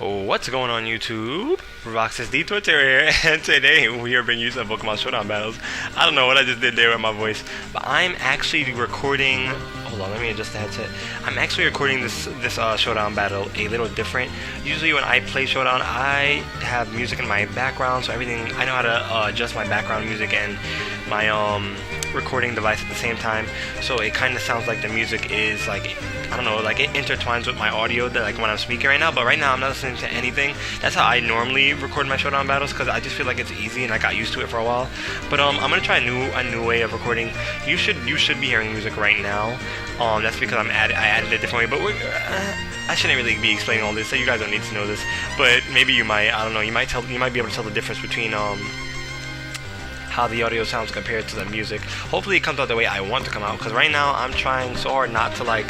What's going on YouTube? Roxas the Torterra here, and today we are bringing you some Pokemon Showdown battles. I don't know what I just did there with my voice, but I'm actually recording. Hold on, let me adjust the headset. I'm actually recording this Showdown battle a little different. Usually when I play Showdown, I have music in my background, so everything I know how to adjust my background music and my recording device at the same time. So it kind of sounds like the music is like, I don't know, like it intertwines with my audio that like when I'm speaking right now. But right now I'm not listening to anything. That's how I normally record my Showdown battles, because I just feel like it's easy and I got used to it for a while. But I'm gonna try a new way of recording. You should be hearing music right now. That's because I added a different way. But I shouldn't really be explaining all this, so you guys don't need to know this. But maybe you might. I don't know. You might be able to tell the difference between how the audio sounds compared to the music. Hopefully it comes out the way I want to come out, because right now I'm trying so hard not to like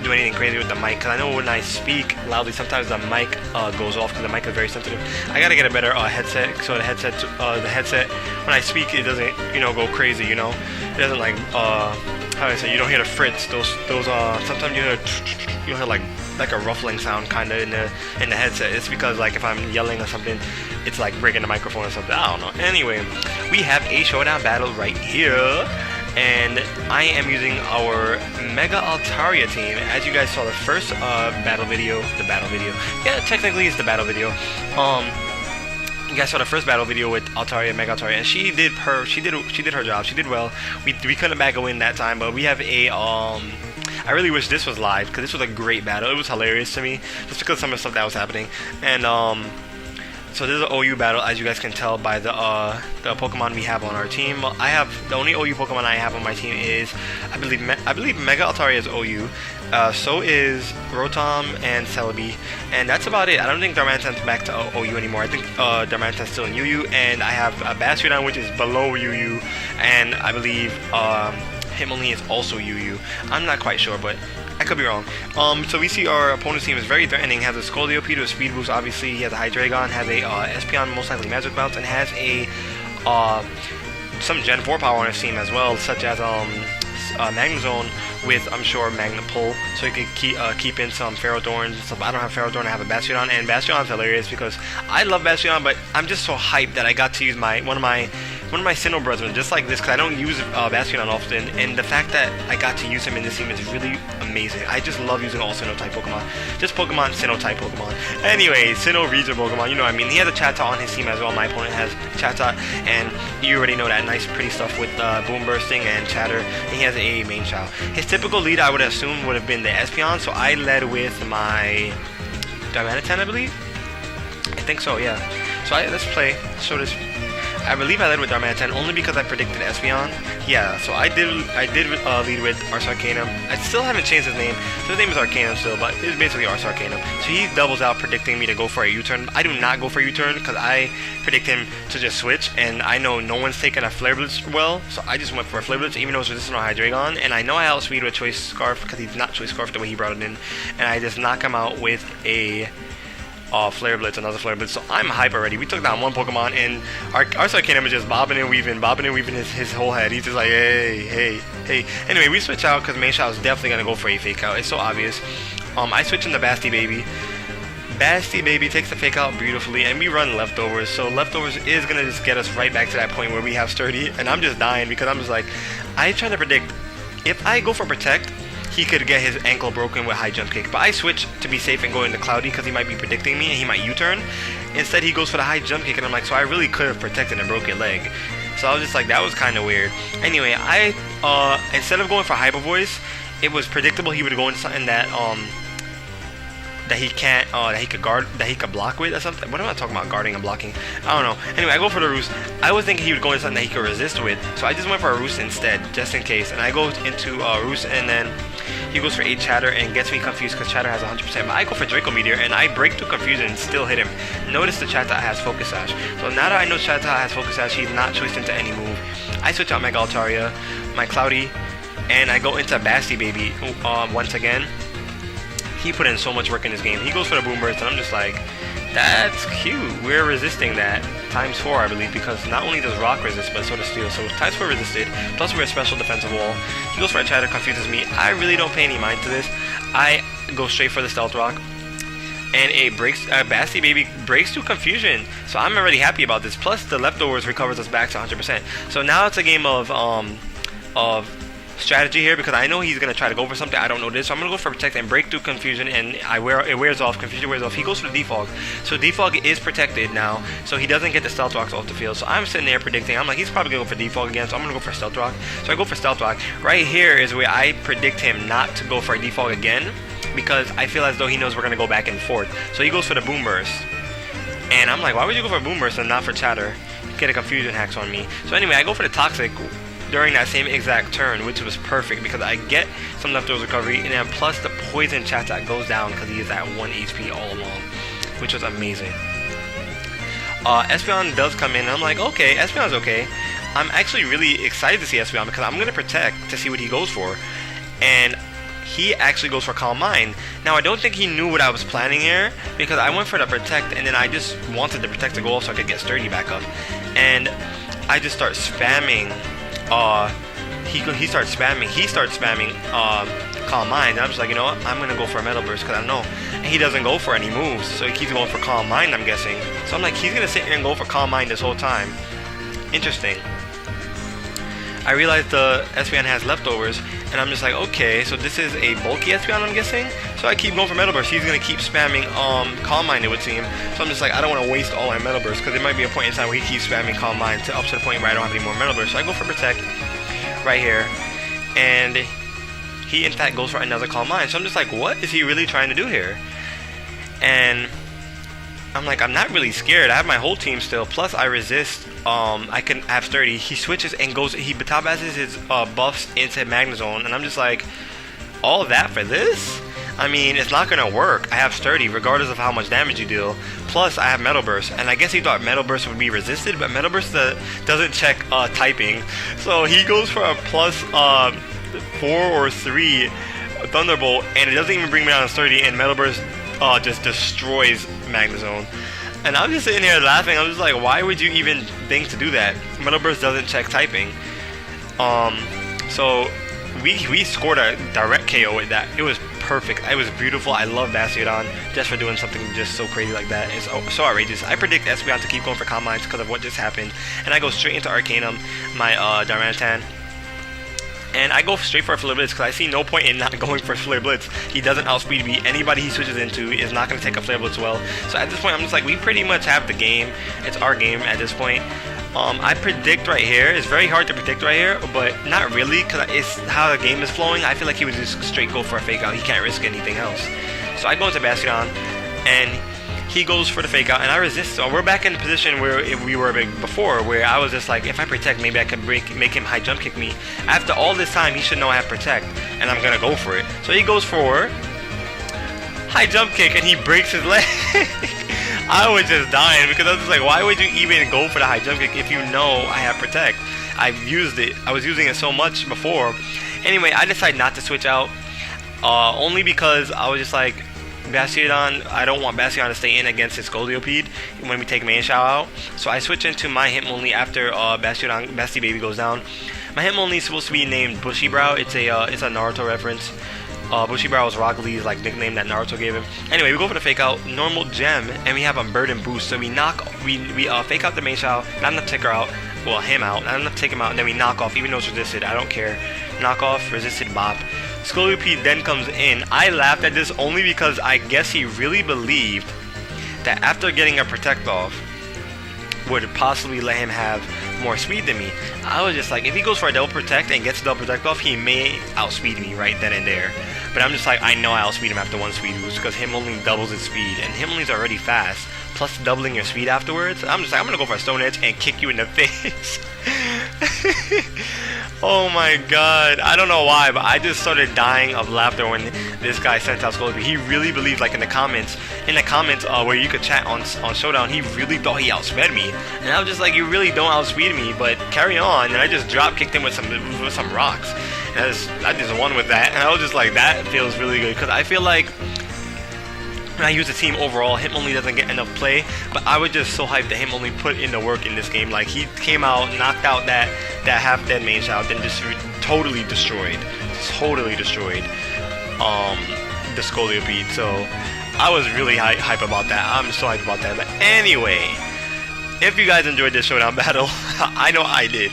do anything crazy with the mic, because I know when I speak loudly sometimes the mic goes off, because the mic is very sensitive. I gotta get a better headset, so the headset when I speak it doesn't go crazy, it doesn't like how do I say, you don't hear the fritz, those sometimes you'll hear like a ruffling sound kind of in the headset. It's because like if I'm yelling or something, it's like breaking the microphone or something. I don't know. Anyway, we have a Showdown battle right here, and I am using our Mega Altaria team. As you guys saw the first battle video. Yeah, technically it's the battle video. You guys saw the first battle video with Altaria, Mega Altaria, and she did her job. She did well. We couldn't bag a win that time, but we have a I really wish this was live, because this was a great battle. It was hilarious to me, just because of some of the stuff that was happening. And so this is an OU battle, as you guys can tell by the Pokemon we have on our team. I have the only OU Pokemon I have on my team is I believe Mega Altaria is OU. So is Rotom and Celebi, and that's about it. I don't think Darmanitan's back to OU anymore. I think Darmanitan's still in UU, and I have a Showdown which is below UU, and I believe Hitmonlee is also UU. I'm not quite sure, but I could be wrong. So we see our opponent's team is very threatening. Has a Scoliope to a Speed Boost, obviously. He has a Hydreigon, has a Espeon, most likely Magic Bounce, and has a some Gen 4 power on his team as well, such as Magnezone with, I'm sure, Magnet Pull, so he could keep in some Ferrothorns and stuff. I don't have Ferrothorn, I have a Bastion, and Bastion's hilarious because I love Bastion, but I'm just so hyped that I got to use one of my Sinnoh brethren just like this, because I don't use Bastion often, and the fact that I got to use him in this team is really amazing. I just love using all Sinnoh type Pokemon. Just Sinnoh type Pokemon. Anyway, Sinnoh region Pokemon, you know what I mean. He has a Chatot on his team as well. My opponent has Chatot, and you already know that nice pretty stuff with Boom Bursting and Chatter, and he has a main Chow. His typical lead I would assume would have been the Espeon, so I led with my Darmanitan, I believe. I think so, yeah. So let's show this. I believe I led with Darmanitan only because I predicted Espeon. Yeah, so I did lead with Arcanum. I still haven't changed his name, so his name is Arcanum still, but it's basically Arcanum. So he doubles out predicting me to go for a U-turn. I do not go for a U-turn because I predict him to just switch, and I know no one's taking a Flare Blitz well, so I just went for a Flare Blitz even though it's resistant on Hydreigon, and I know I outspeed with Choice Scarf because he's not Choice Scarf the way he brought it in, and I just knock him out with a Flare Blitz, another Flare Blitz. So I'm hype already. We took down one Pokemon, and our Arcanum is just bobbing and weaving his whole head. He's just like, hey. Anyway, we switch out because Main Shao is definitely gonna go for a Fake Out. It's so obvious. I switch into Basti Baby. Basti Baby takes the Fake Out beautifully, and we run Leftovers. So Leftovers is gonna just get us right back to that point where we have Sturdy, and I'm just dying because I'm just like, I trying to predict if I go for Protect, he could get his ankle broken with High Jump Kick. But I switch to be safe and go into Cloudy because he might be predicting me and he might U-turn. Instead, he goes for the High Jump Kick, and I'm like, so I really could have protected and broke your leg. So I was just like, that was kind of weird. Anyway, I instead of going for Hyper Voice, it was predictable he would go into something that he can't, that he could block with or something. What am I talking about? Guarding and blocking? I don't know. Anyway, I go for the Roost. I was thinking he would go into something that he could resist with, so I just went for a Roost instead, just in case. And I go into Roost, and then he goes for 8 Chatter and gets me confused because Chatter has 100%. But I go for Draco Meteor, and I break through Confusion and still hit him. Notice the Chatot has Focus Sash. So now that I know Chatot has Focus Sash, he's not choiced into any move. I switch out Mega Altaria, my Cloudy, and I go into Basti Baby once again. He put in so much work in this game. He goes for the Boom Burst, and I'm just like, that's cute. We're resisting that times 4, I believe, because not only does Rock resist, but so does Steel. So times 4 resisted, plus we're a special defensive wall. He goes for a Chatter, confuses me. I really don't pay any mind to this. I go straight for the Stealth Rock. and it breaks. Basti Baby breaks through confusion, so I'm already happy about this. Plus, the leftovers recovers us back to 100%. So now it's a game of strategy here, because I know he's gonna try to go for something. I don't know this, so I'm gonna go for protect and break through confusion, and it wears off. Confusion wears off. He goes for the defog, so defog is protected now, so he doesn't get the stealth rocks off the field. So I'm sitting there predicting. I'm like, he's probably gonna go for defog again, so I'm gonna go for stealth rock. So I go for stealth rock. Right here is where I predict him not to go for a defog again, because I feel as though he knows we're gonna go back and forth. So he goes for the boom burst, and I'm like, why would you go for a boom burst and not for chatter? Get a confusion hacks on me. So anyway, I go for the toxic during that same exact turn, which was perfect because I get some leftovers recovery, and then plus the poison chat that goes down because he is at 1 HP all along, which was amazing. Espeon does come in, and I'm like, okay, Espeon's okay. I'm actually really excited to see Espeon because I'm going to protect to see what he goes for, and he actually goes for Calm Mind. Now, I don't think he knew what I was planning here, because I went for the protect, and then I just wanted the protect to go off so I could get sturdy back up, and I just start spamming. He starts spamming Calm Mind, and I'm just like, you know what, I'm gonna go for a Metal Burst because I know. And he doesn't go for any moves, so he keeps going for Calm Mind, I'm guessing. So I'm like, he's gonna sit here and go for Calm Mind this whole time. Interesting. I realized the Espeon has leftovers, and I'm just like, okay, so this is a bulky Espeon, I'm guessing. So I keep going for Metal Burst. He's gonna keep spamming Calm Mind, it would seem. So I'm just like, I don't want to waste all my Metal Burst, because there might be a point in time where he keeps spamming Calm Mind up to the point where I don't have any more Metal Burst. So I go for Protect right here, and he in fact goes for another Calm Mind. So I'm just like, what is he really trying to do here? And I'm like, I'm not really scared. I have my whole team still. Plus, I resist. I can have sturdy. He switches and goes. He top passes his buffs into Magnezone, and I'm just like, all that for this? I mean, it's not gonna work. I have sturdy, regardless of how much damage you deal. Plus, I have Metal Burst, and I guess he thought Metal Burst would be resisted, but Metal Burst doesn't check typing. So he goes for a plus 4 or 3 Thunderbolt, and it doesn't even bring me down to sturdy. And Metal Burst just destroys Magnezone. And I'm just sitting here laughing. I'm just like, why would you even think to do that? Metal Burst doesn't check typing. So we scored a direct KO with that. It was perfect. It was beautiful. I love Bastiodon just for doing something just so crazy like that. It's so outrageous. I predict Espeon to keep going for Calm Minds because of what just happened. And I go straight into Arcanum, my Darmanitan. And I go straight for a Flare Blitz because I see no point in not going for Flare Blitz. He doesn't outspeed me. Anybody he switches into is not going to take a Flare Blitz well. So at this point, I'm just like, we pretty much have the game. It's our game at this point. I predict right here. It's very hard to predict right here, but not really because it's how the game is flowing. I feel like he would just straight go for a Fake Out. He can't risk anything else. So I go into Bastiodon, and he goes for the Fake Out, and I resist. So we're back in the position where we were before, where I was just like, if I protect, maybe I can make him high jump kick me. After all this time, he should know I have protect, and I'm gonna go for it. So he goes for high jump kick, and he breaks his leg. I was just dying because I was just like, why would you even go for the high jump kick if you know I have protect? I've used it. I was using it so much before. Anyway, I decided not to switch out, only because I was just like, Bastiodon, I don't want Bastiodon to stay in against his Scoldiopede when we take Main Shao out. So I switch into my Hitmonlee after Basti Baby goes down. My Hitmonlee is supposed to be named Bushybrow. It's a Naruto reference. Bushybrow is Rock Lee's nickname that Naruto gave him. Anyway, we go for the Fake Out, normal gem, and we have a Burden Boost. So we Fake Out the Main Shao, not enough to take her out. Well, him out, not enough to take him out, and then we knock off, even though it's resisted. I don't care. Knock off, resisted, bop. Scoldiopede then comes in. I laughed at this only because I guess he really believed that after getting a protect off would possibly let him have more speed than me. I was just like, if he goes for a double protect and gets a double protect off, he may outspeed me right then and there. But I'm just like, I know I outspeed him after one speed boost because him only doubles his speed, and him only's already fast. Plus doubling your speed afterwards. I'm just like, I'm gonna go for a Stone Edge and kick you in the face. Oh my god, I don't know why, but I just started dying of laughter when this guy sent out Scoldiopede. He really believed, like in the comments where you could chat on Showdown, he really thought he outsped me, and I was just like, you really don't outspeed me, but carry on. And I just drop kicked him with some rocks, and I just won with that, and I was just like, that feels really good because I feel like when I use the team overall, Hitmonlee doesn't get enough play, but I was just so hyped that Hitmonlee put in the work in this game. Like, he came out, knocked out that half-dead Main Shao, then just totally destroyed the Scoldiopede. So I was really hype about that. I'm so hyped about that. But anyway, if you guys enjoyed this showdown battle, I know I did.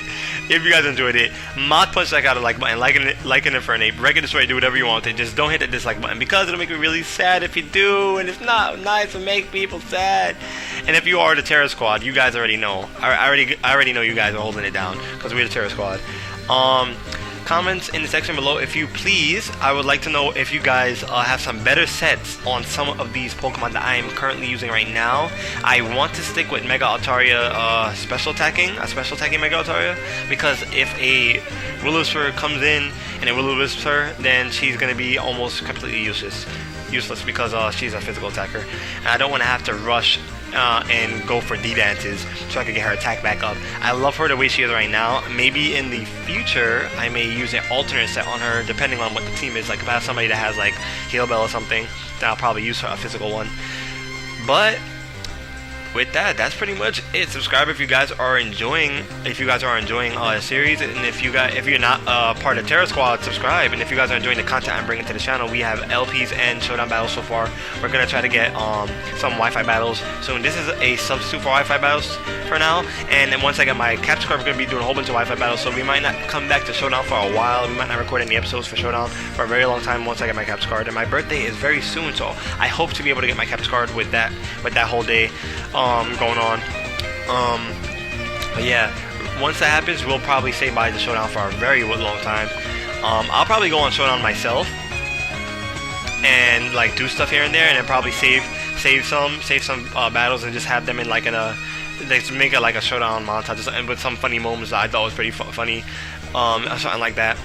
If you guys enjoyed it, mod punch that like button, liking it for an ape, regular destroy, do whatever you want with it. Just don't hit the dislike button because it'll make me really sad if you do, and it's not nice to make people sad. And if you are the Terror Squad, you guys already know. I already know you guys are holding it down because we're the Terror Squad. Comments in the section below if you please. I would like to know if you guys have some better sets on some of these Pokemon that I am currently using right now. I want to stick with Mega Altaria special attacking Mega Altaria, because if a Will-O-Wisper comes in and a Will-O-Wisper, then she's going to be almost completely useless because she's a physical attacker, and I don't want to have to rush and go for D-dances so I can get her attack back up. I love her the way she is right now. Maybe in the future I may use an alternate set on her depending on what the team is. Like if I have somebody that has like Heal Bell or something, then I'll probably use a physical one. But with that, that's pretty much it. Subscribe if you guys are enjoying the series, and if you're not part of Terror Squad, subscribe. And if you guys are enjoying the content I'm bringing to the channel, we have LPs and showdown battles so far. We're gonna try to get some Wi-Fi battles soon. This is a substitute for Wi-Fi battles for now, and then once I get my capture card, we're gonna be doing a whole bunch of Wi-Fi battles. So we might not come back to Showdown for a while. We might not record any episodes for Showdown for a very long time once I get my capture card. And my birthday is very soon, so I hope to be able to get my capture card with that whole day going on. But yeah, once that happens, we'll probably say bye to Showdown for a very long time. I'll probably go on Showdown myself and like do stuff here and there, and then probably save some battles and just have them in like let's make it like a Showdown montage and with some funny moments that I thought was pretty funny, something like that.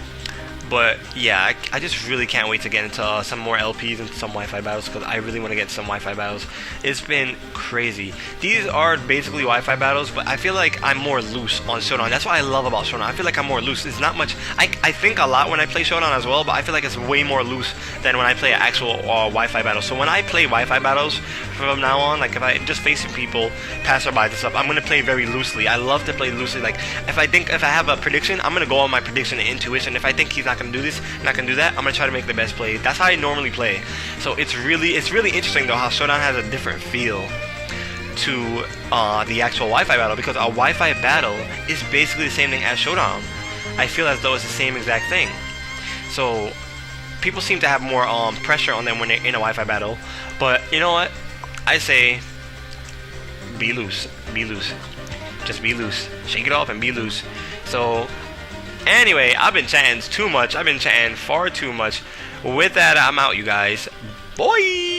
But yeah, I just really can't wait to get into some more LPs and some Wi-Fi battles, because I really want to get some Wi-Fi battles. It's been crazy. These are basically Wi-Fi battles, but I feel like I'm more loose on Showdown. That's what I love about Showdown. I feel like I'm more loose. It's not much. I think a lot when I play Showdown as well, but I feel like it's way more loose than when I play actual Wi-Fi battles. So when I play Wi-Fi battles from now on, like if I just facing people, passerbys and stuff, I'm gonna play very loosely. I love to play loosely. Like if I have a prediction, I'm gonna go on my prediction and intuition. If I think he's not gonna do this, not gonna do that, I'm gonna try to make the best play. That's how I normally play. So it's really interesting though how Showdown has a different feel to the actual Wi-Fi battle, because a Wi-Fi battle is basically the same thing as Showdown. I feel as though it's the same exact thing. So people seem to have more pressure on them when they're in a Wi-Fi battle. But you know what? I say be loose. Just be loose. Shake it off and be loose. So anyway, I've been chatting too much. I've been chatting far too much. With that, I'm out, you guys. Bye!